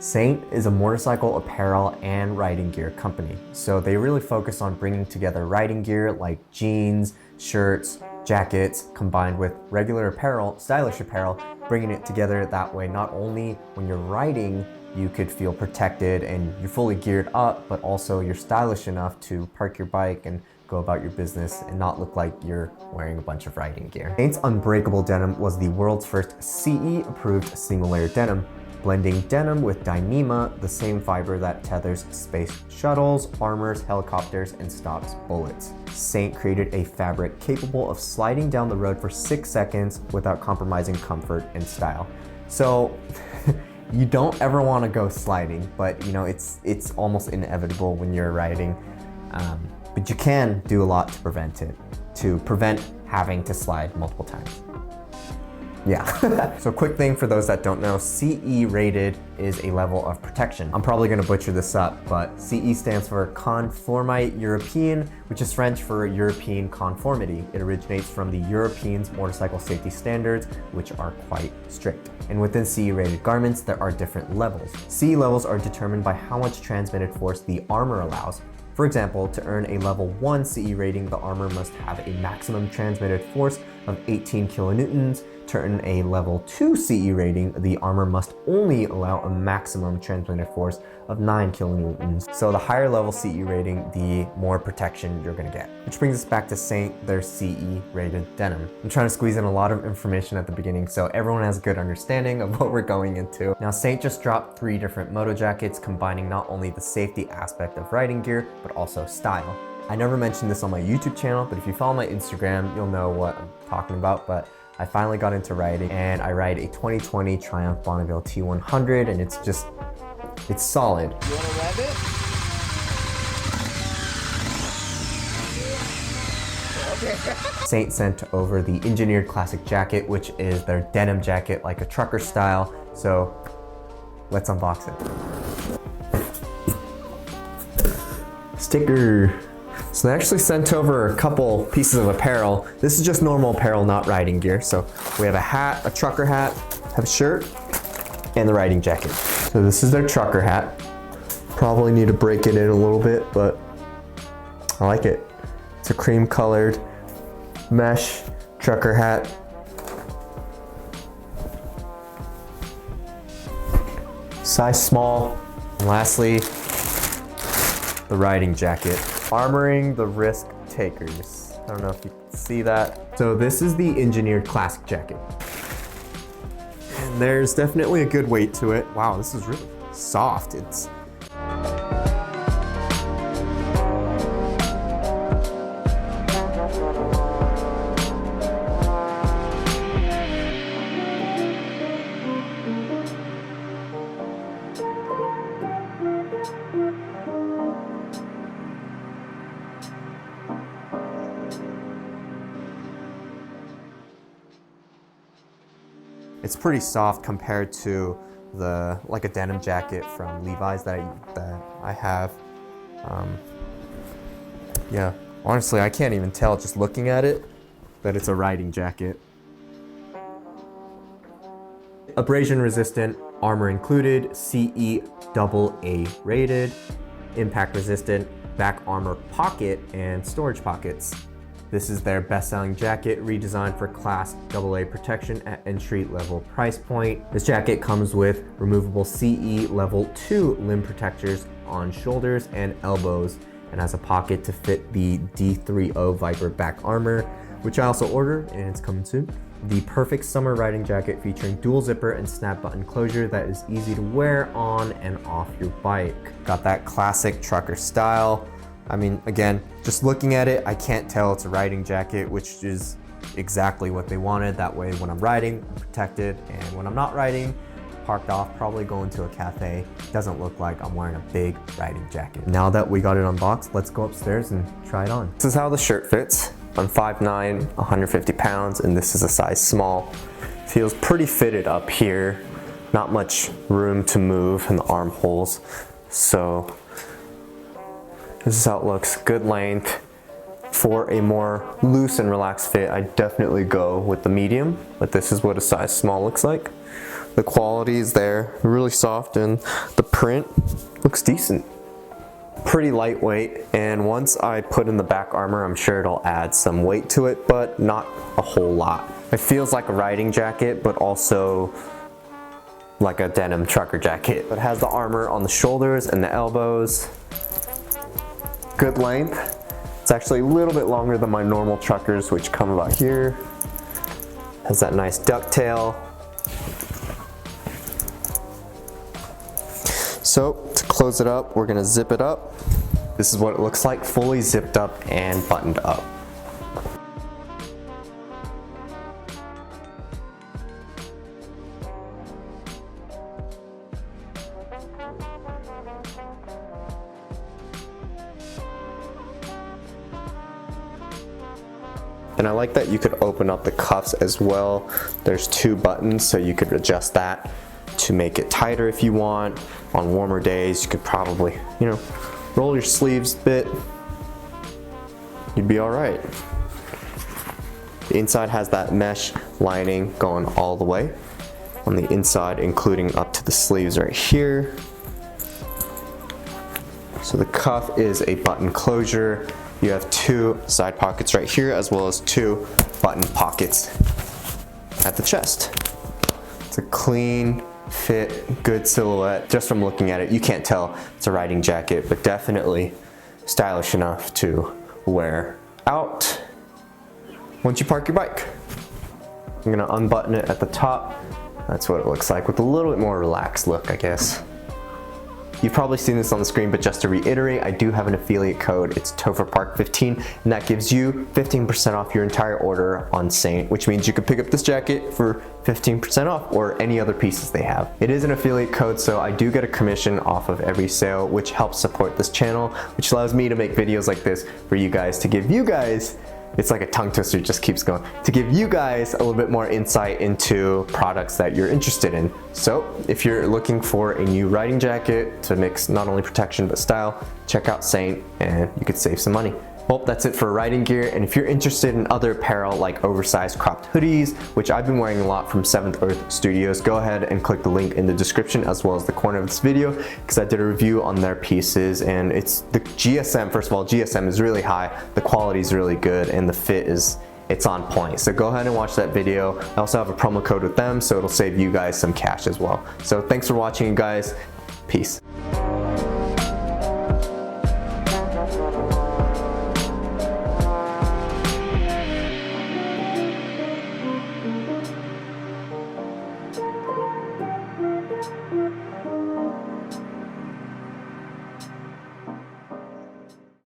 SA1NT is a motorcycle apparel and riding gear company. So they really focus on bringing together riding gear like jeans, shirts, jackets, combined with regular apparel, stylish apparel, bringing it together that way not only when you're riding you could feel protected and you're fully geared up, but also you're stylish enough to park your bike and go about your business and not look like you're wearing a bunch of riding gear. SA1NT's Unbreakable denim was the world's first CE approved single layer denim, blending denim with Dyneema, the same fiber that tethers space shuttles, armors, helicopters, and stops bullets. SA1NT created a fabric capable of sliding down the road for 6 seconds without compromising comfort and style. So you don't ever want to go sliding, but you know, it's almost inevitable when you're riding. But you can do a lot to prevent it, to prevent having to slide multiple times. Yeah. So quick thing for those that don't know, CE rated is a level of protection. I'm probably gonna butcher this up, but CE stands for Conformité Européenne, which is French for European conformity. It originates from the Europeans' motorcycle safety standards, which are quite strict. And within CE rated garments, there are different levels. CE levels are determined by how much transmitted force the armor allows. For example, to earn a level 1 CE rating, the armor must have a maximum transmitted force of 18 kilonewtons. To earn a level 2 CE rating, the armor must only allow a maximum transmitted force of 9 kilonewtons. So the higher level CE rating, the more protection you're gonna get. Which brings us back to SA1NT, their CE rated denim. I'm trying to squeeze in a lot of information at the beginning so everyone has a good understanding of what we're going into. Now SA1NT just dropped 3 different moto jackets combining not only the safety aspect of riding gear, but also style. I never mentioned this on my YouTube channel, but if you follow my Instagram, you'll know what I'm talking about. But I finally got into riding and I ride a 2020 Triumph Bonneville T100 and it's solid. You wanna rev it? Okay. SA1NT sent over the engineered classic jacket, which is their denim jacket like a trucker style. So let's unbox it. Sticker. So they actually sent over a couple pieces of apparel. This is just normal apparel, not riding gear. So we have a hat, a trucker hat, have a shirt, and the riding jacket. So this is their trucker hat. Probably need to break it in a little bit, but I like it. It's a cream colored mesh trucker hat. Size small. And lastly, the riding jacket. Armoring the risk takers. I don't know if you can see that. So this is the engineered classic jacket. And there's definitely a good weight to it. Wow, this is really soft. It's pretty soft compared to like a denim jacket from Levi's that I have. Yeah, honestly, I can't even tell just looking at it that it's a riding jacket. Abrasion resistant, armor included, CE AA rated, impact resistant, back armor pocket, and storage pockets. This is their best-selling jacket, redesigned for Class AA protection at entry-level price point. This jacket comes with removable CE Level 2 limb protectors on shoulders and elbows, and has a pocket to fit the D30 Viper back armor, which I also ordered, and it's coming soon. The perfect summer riding jacket featuring dual zipper and snap button closure that is easy to wear on and off your bike. Got that classic trucker style. I mean, again, just looking at it, I can't tell it's a riding jacket, which is exactly what they wanted. That way, when I'm riding, I'm protected, and when I'm not riding, parked off, probably going to a cafe, doesn't look like I'm wearing a big riding jacket. Now that we got it unboxed, let's go upstairs and try it on. This is how the shirt fits. I'm 5'9", 150 pounds, and this is a size small. Feels pretty fitted up here. Not much room to move in the armholes, so this is how it looks. Good length. For a more loose and relaxed fit, I definitely go with the medium, but this is what a size small looks like. The quality is there, really soft, and the print looks decent. Pretty lightweight, and once I put in the back armor, I'm sure it'll add some weight to it, but not a whole lot. It feels like a riding jacket, but also like a denim trucker jacket. It has the armor on the shoulders and the elbows. Good length. It's actually a little bit longer than my normal truckers, which come about here. Has that nice ducktail. So to close it up, we're gonna zip it up. This is what it looks like, fully zipped up and buttoned up. And I like that you could open up the cuffs as well. There's 2 buttons, so you could adjust that to make it tighter if you want. On warmer days, you could probably, roll your sleeves a bit. You'd be all right. The inside has that mesh lining going all the way on the inside, including up to the sleeves right here. So the cuff is a button closure. You have 2 side pockets right here, as well as 2 button pockets at the chest. It's a clean fit, good silhouette. Just from looking at it, you can't tell it's a riding jacket, but definitely stylish enough to wear out once you park your bike. I'm gonna unbutton it at the top. That's what it looks like, with a little bit more relaxed look, I guess. You've probably seen this on the screen, but just to reiterate, I do have an affiliate code. It's TOPHERPARK15, and that gives you 15% off your entire order on Saint, which means you could pick up this jacket for 15% off, or any other pieces they have. It is an affiliate code, so I do get a commission off of every sale, which helps support this channel, which allows me to make videos like this for you guys, to give you guys, it's like a tongue twister, it just keeps going, to give you guys a little bit more insight into products that you're interested in. So if you're looking for a new riding jacket to mix not only protection but style, check out Saint and you could save some money. Well, that's it for riding gear, and if you're interested in other apparel like oversized cropped hoodies, which I've been wearing a lot from 7th Earth Studios, go ahead and click the link in the description as well as the corner of this video, because I did a review on their pieces, and it's the GSM. First of all, GSM is really high, the quality is really good, and the fit it's on point. So go ahead and watch that video. I also have a promo code with them, so it'll save you guys some cash as well. So thanks for watching, guys. Peace.